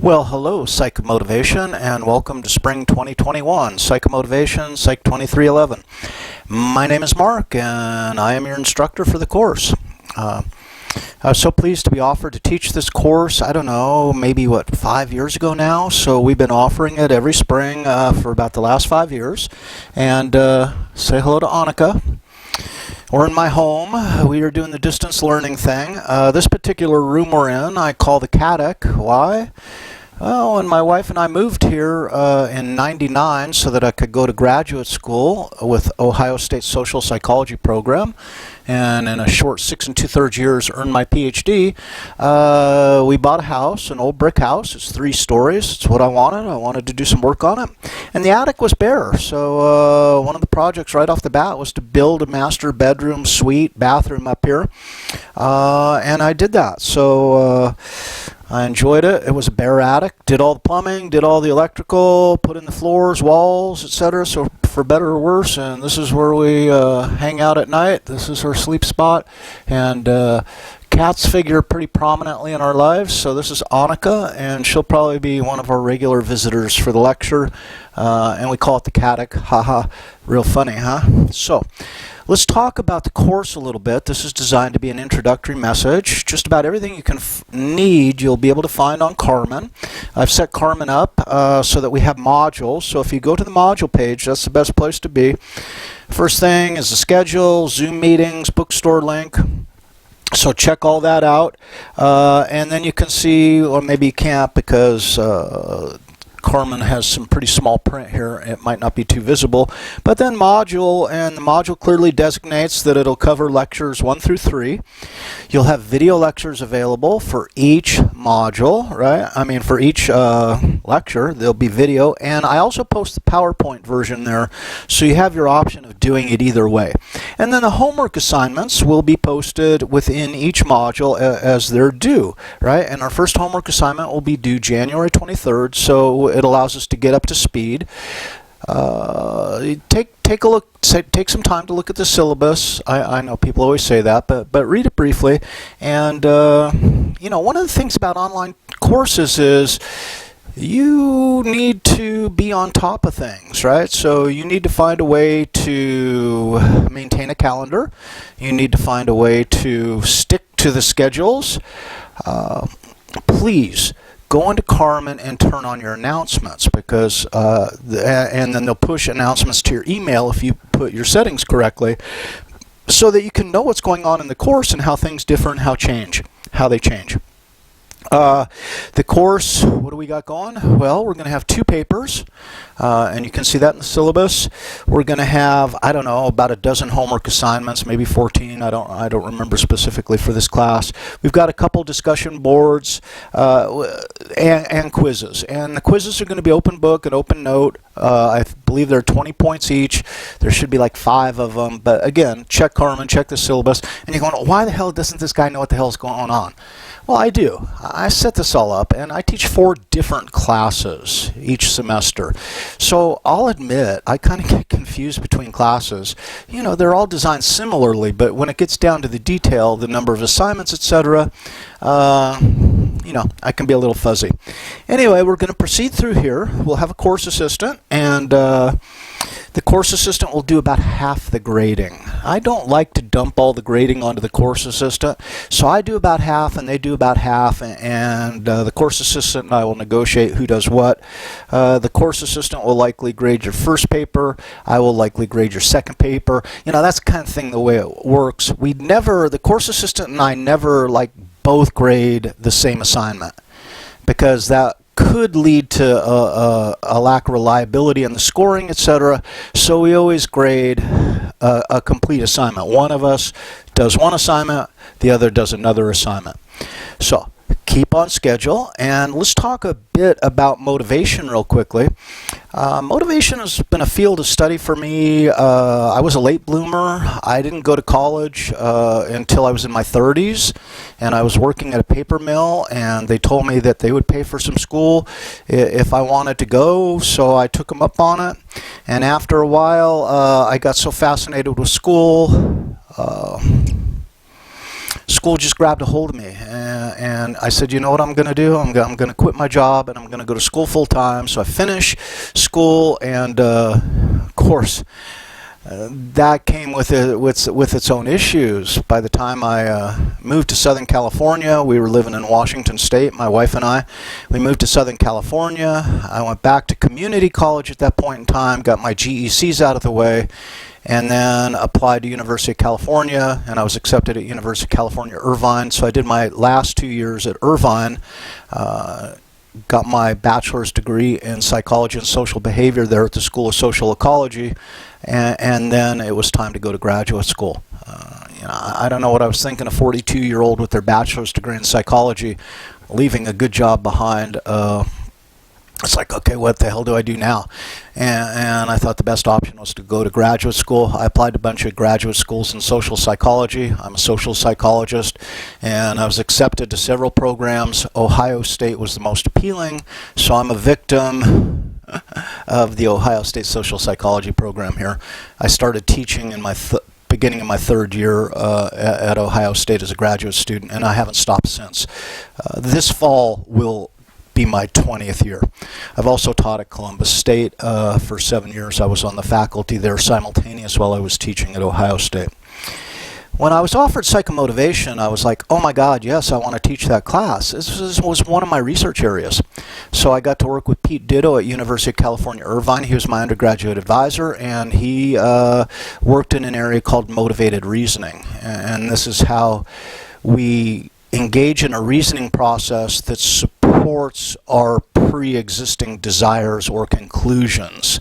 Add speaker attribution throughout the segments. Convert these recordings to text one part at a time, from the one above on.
Speaker 1: Well, hello, Psychomotivation, and welcome to Spring 2021, Psychomotivation, Psych 2311. My name is Mark, and I am your instructor for the course. I was so pleased to be offered to teach this course, I don't know, maybe 5 years ago now? So we've been offering it every spring for about the last 5 years. And say hello to Annika. We're in my home. We are doing the distance learning thing. This particular room we're in, I call the Caddick. Why? Well, when my wife and I moved here in '99 so that I could go to graduate school with Ohio State Social Psychology program, and in a short 6 2/3 years earned my PhD, we bought a house, an old brick house. It's 3 stories. It's what I wanted. I wanted to do some work on it. And the attic was bare, so one of the projects right off the bat was to build a master bedroom, suite, bathroom up here, and I did that. So I enjoyed it. It was a bare attic. Did all the plumbing, did all the electrical, put in the floors, walls, etc. So for better or worse, and this is where we hang out at night. This is our sleep spot, and cats figure pretty prominently in our lives. So this is Annika, and she'll probably be one of our regular visitors for the lecture, and we call it the Caddick. Haha, real funny, huh? So let's talk about the course a little bit. This is designed to be an introductory message. Just about everything you can need you'll be able to find on Carmen. I've set Carmen up so that we have modules. So if you go to the module page, that's the best place to be. First thing is the schedule, Zoom meetings, bookstore link. So check all that out. And then you can see, or maybe you can't because Carmen has some pretty small print here. It might not be too visible. But then module, and the module clearly designates that it'll cover lectures 1 through 3. You'll have video lectures available for each module, right? I mean, for each lecture, there'll be video. And I also post the PowerPoint version there, so you have your option of doing it either way. And then the homework assignments will be posted within each module as they're due, right? And our first homework assignment will be due January 23rd, so it allows us to get up to speed. Take a look. Take some time to look at the syllabus. I know people always say that, but read it briefly. And you know, one of the things about online courses is you need to be on top of things, right? So you need to find a way to maintain a calendar. You need to find a way to stick to the schedules. Please go into Carmen and turn on your announcements, because and then they'll push announcements to your email if you put your settings correctly, so that you can know what's going on in the course and how things differ and how they change. The course, what do we got going? Well, we're going to have 2 papers, and you can see that in the syllabus. We're going to have, I don't know, about a dozen homework assignments, maybe 14. I don't remember specifically for this class. We've got a couple discussion boards and quizzes, and the quizzes are going to be open book and open note. I believe they're 20 points each. There should be like 5 of them, but again, check Carmen, check the syllabus, and you're going, why the hell doesn't this guy know what the hell is going on? Well, I do. I set this all up, and I teach 4 different classes each semester. So I'll admit, I kind of get confused between classes. You know, they're all designed similarly, but when it gets down to the detail, the number of assignments, etc., you know, I can be a little fuzzy. Anyway, we're going to proceed through here. We'll have a course assistant, and the course assistant will do about half the grading. I don't like to dump all the grading onto the course assistant, so I do about half and they do about half, and the course assistant and I will negotiate who does what. The course assistant will likely grade your first paper. I will likely grade your second paper. You know, that's the kind of thing the way it works. The course assistant and I never both grade the same assignment, because that could lead to a lack of reliability in the scoring, etc. So we always grade a complete assignment. One of us does one assignment, the other does another assignment. So keep on schedule, and let's talk a bit about motivation real quickly. Motivation has been a field of study for me. I was a late bloomer. I didn't go to college until I was in my 30s, and I was working at a paper mill, and they told me that they would pay for some school if I wanted to go, so I took them up on it. And after a while, I got so fascinated with school, school just grabbed a hold of me, and I said, you know what I'm going to do? I'm going to quit my job, and I'm going to go to school full time. So I finished school, and of course, that came with its own issues. By the time I moved to Southern California, we were living in Washington State, my wife and I. We moved to Southern California. I went back to community college at that point in time, got my GECs out of the way, and then applied to University of California, and I was accepted at University of California, Irvine. So I did my last 2 years at Irvine, got my bachelor's degree in psychology and social behavior there at the School of Social Ecology, and then it was time to go to graduate school. I don't know what I was thinking, a 42-year-old with their bachelor's degree in psychology, leaving a good job behind. It's like, okay, what the hell do I do now? And I thought the best option was to go to graduate school. I applied to a bunch of graduate schools in social psychology. I'm a social psychologist, and I was accepted to several programs. Ohio State was the most appealing, so I'm a victim of the Ohio State social psychology program here. I started teaching in my beginning of my third year at Ohio State as a graduate student, and I haven't stopped since. This fall will be my 20th year. I've also taught at Columbus State for 7 years. I was on the faculty there simultaneous while I was teaching at Ohio State. When I was offered psychomotivation, I was like, oh my God, yes, I want to teach that class. This was one of my research areas. So I got to work with Pete Ditto at University of California, Irvine. He was my undergraduate advisor, and he worked in an area called motivated reasoning. And this is how we engage in a reasoning process that supports our pre-existing desires or conclusions.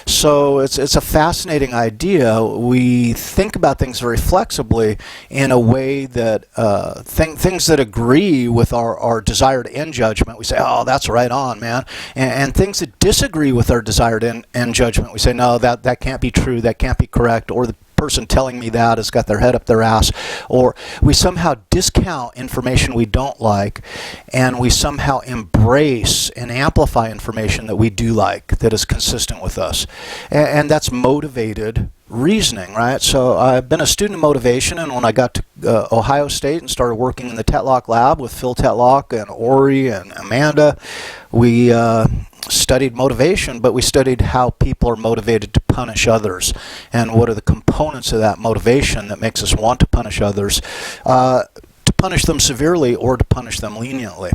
Speaker 1: So it's a fascinating idea. We think about things very flexibly in a way that things that agree with our desired end judgment, we say, oh, that's right on, man. And things that disagree with our desired end judgment, we say, no, that can't be true, that can't be correct, or the person telling me that has got their head up their ass. Or we somehow discount information we don't like, and we somehow embrace and amplify information that we do like, that is consistent with us. And that's motivated reasoning, right? So I've been a student of motivation, and when I got to Ohio State and started working in the Tetlock lab with Phil Tetlock and Ori and Amanda, we studied motivation, but we studied how people are motivated to punish others, and what are the components of that motivation that makes us want to punish others, to punish them severely or to punish them leniently.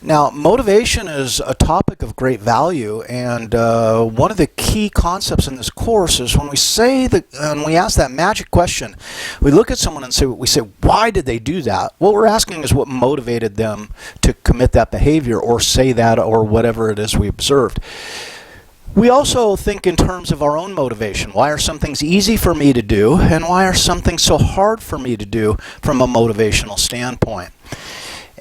Speaker 1: Now, motivation is a topic of great value, and one of the key concepts in this course is when we say that, and we ask that magic question, we look at someone and say, why did they do that? What we're asking is what motivated them to commit that behavior or say that or whatever it is we observed. We also think in terms of our own motivation. Why are some things easy for me to do, and why are some things so hard for me to do from a motivational standpoint?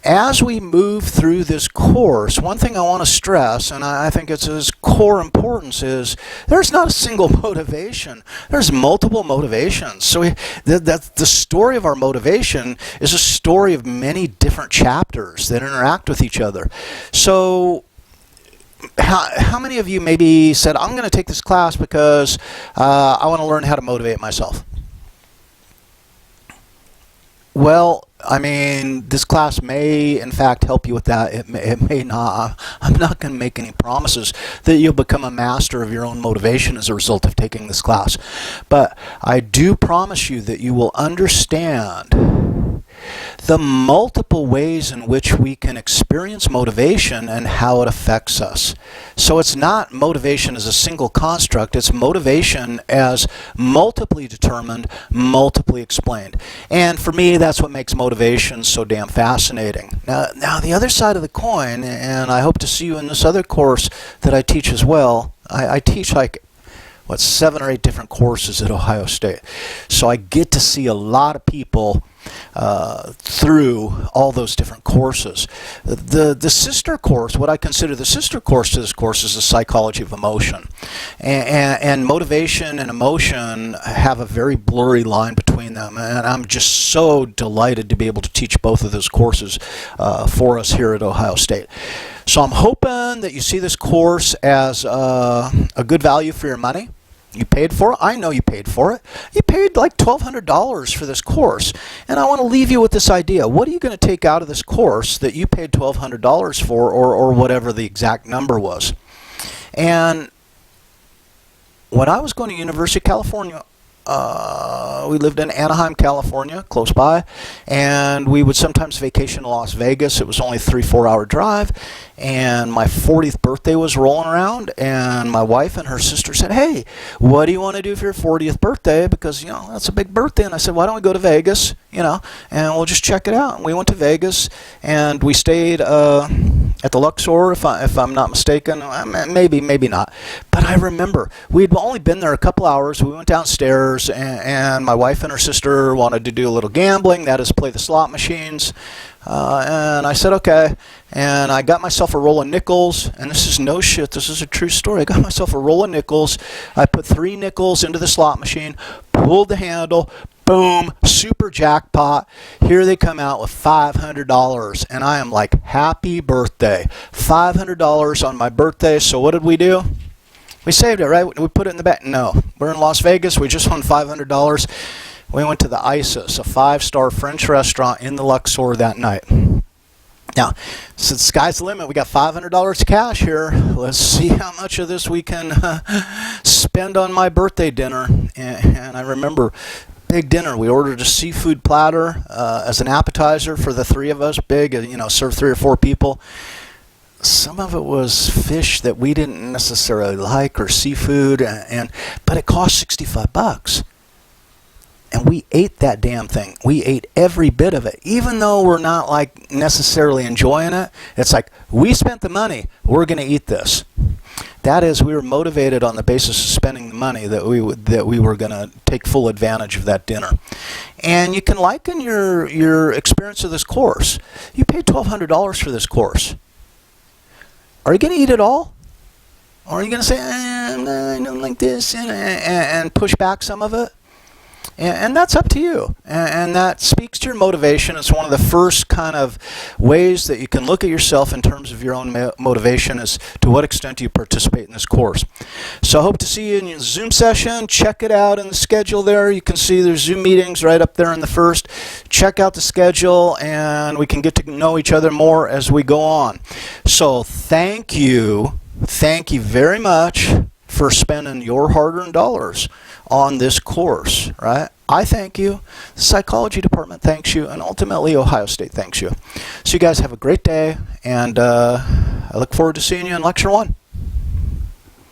Speaker 1: As we move through this course, one thing I want to stress, and I think it's its core importance, is there's not a single motivation. There's multiple motivations. So the story of our motivation is a story of many different chapters that interact with each other. So how many of you maybe said, I'm going to take this class because I want to learn how to motivate myself? Well, I mean, this class may, in fact, help you with that. It may not. I'm not going to make any promises that you'll become a master of your own motivation as a result of taking this class. But I do promise you that you will understand the multiple ways in which we can experience motivation and how it affects us. So it's not motivation as a single construct, it's motivation as multiply determined, multiply explained. And for me, that's what makes motivation so damn fascinating. Now the other side of the coin, and I hope to see you in this other course that I teach as well, I teach like 7 or 8 different courses at Ohio State. So I get to see a lot of people through all those different courses. The sister course, what I consider the sister course to this course, is the psychology of emotion. And motivation and emotion have a very blurry line between them. And I'm just so delighted to be able to teach both of those courses for us here at Ohio State. So I'm hoping that you see this course as a good value for your money. You paid for it. I know you paid for it. You paid like $1,200 for this course. And I want to leave you with this idea. What are you going to take out of this course that you paid $1,200 for, or whatever the exact number was? And when I was going to University of California, we lived in Anaheim, California, close by, and we would sometimes vacation to Las Vegas. It was only a 3-4 hour drive, and my 40th birthday was rolling around, and my wife and her sister said, hey, what do you want to do for your 40th birthday? Because, you know, that's a big birthday. And I said, why don't we go to Vegas, you know, and we'll just check it out. And we went to Vegas, and we stayed at the Luxor, if I'm not mistaken. Maybe not. But I remember we'd only been there a couple hours. We went downstairs, and my wife and her sister wanted to do a little gambling, that is, play the slot machines. And I said, okay. And I got myself a roll of nickels, and this is no shit, this is a true story. I got myself a roll of nickels. I put 3 nickels into the slot machine, pulled the handle, boom, super jackpot. Here they come out with $500, and I am like, happy birthday. $500 on my birthday. So what did we do? We saved it, right? We put it in the bank. No, we're in Las Vegas. We just won $500. We went to the Isis, a 5-star French restaurant in the Luxor that night. Now, since the sky's the limit, we got $500 cash here. Let's see how much of this we can spend on my birthday dinner. And I remember, big dinner. We ordered a seafood platter as an appetizer for the 3 of us. Big, you know, serve 3 or 4 people. Some of it was fish that we didn't necessarily like, or seafood, but it cost $65. And we ate that damn thing. We ate every bit of it. Even though we're not like necessarily enjoying it, it's like, we spent the money, we're going to eat this. That is, we were motivated on the basis of spending the money that we were going to take full advantage of that dinner. And you can liken your experience of this course. You paid $1,200 for this course. Are you going to eat it all? Or are you going to say, I don't like this, and push back some of it? And that's up to you. And that speaks to your motivation. It's one of the first kind of ways that you can look at yourself in terms of your own motivation, as to what extent you participate in this course. So I hope to see you in your Zoom session. Check it out in the schedule there. You can see there's Zoom meetings right up there in the first. Check out the schedule, and we can get to know each other more as we go on. So thank you very much for spending your hard-earned dollars on this course, right? I thank you, the psychology department thanks you, and ultimately Ohio State thanks you. So you guys have a great day, and I look forward to seeing you in Lecture 1.